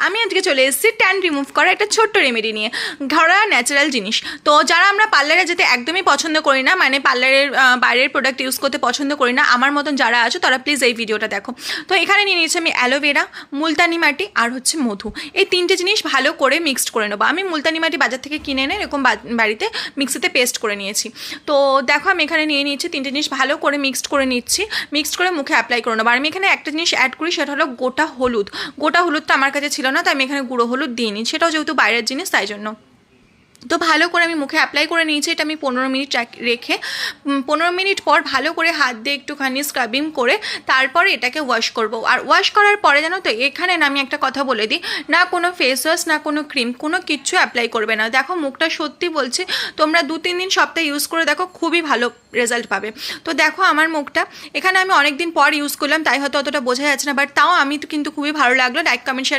আমি আজকে চলে এসেছি ট্যান রিমুভ করা একটা ছোট্ট রেমেডি নিয়ে, ঘরোয়া ন্যাচারাল জিনিস। তো যারা আমরা পার্লারে যেতে একদমই পছন্দ করি না, মানে পার্লারের বাইরের প্রোডাক্ট ইউজ করতে পছন্দ করি না, আমার মতন যারা আছো তারা প্লিজ এই ভিডিওটা দেখো। তো এখানে নিয়ে নিয়েছি আমি অ্যালোভেরা, মুলতানি মাটি আর হচ্ছে মধু। এই তিনটে জিনিস ভালো করে মিক্সড করে নেবো। আমি মুলতানি মাটি বাজার থেকে কিনে এনে এরকম বাড়িতে মিক্সিতে পেস্ট করে নিয়েছি। তো দেখো আমি এখানে নিয়ে নিয়েছি তিনটে জিনিস ভালো করে মিক্সড করে নিচ্ছি, মিক্সড করে মুখে অ্যাপ্লাই করে নেবো। আর আমি এখানে একটা জিনিস অ্যাড করি, সেটা হলো গোটা হলুদ। গোটা হলুদটা আমার কাছে ছিল না, তাই আমি এখানে গুঁড়ো হলুদ দিই নি, সেটাও যেহেতু বাইরের জিনিস তাই জন্য। তো ভালো করে আমি মুখে অ্যাপ্লাই করে নিয়েছি। এটা আমি 15 মিনিট রেখে 15 মিনিট পর ভালো করে হাত দিয়ে একটুখানি স্ক্রাবিং করে তারপরে এটাকে ওয়াশ করব। আর ওয়াশ করার পরে জানো তো এখানে না আমি একটা কথা বলে দিই, না কোনো ফেস ওয়াশ না কোনো ক্রিম, কোনো কিচ্ছু অ্যাপ্লাই করবে না। দেখো মুখটা সত্যি বলছি, তোমরা 2-3 দিন সপ্তাহে ইউজ করে দেখো, খুবই ভালো রেজাল্ট পাবে। তো দেখো আমার মুখটা এখানে আমি অনেক দিন পর ইউজ করলাম, তাই হয়তো অতটা বোঝা যাচ্ছে না, বাট তাও আমি কিন্তু খুবই ভালো লাগলো। Like comment share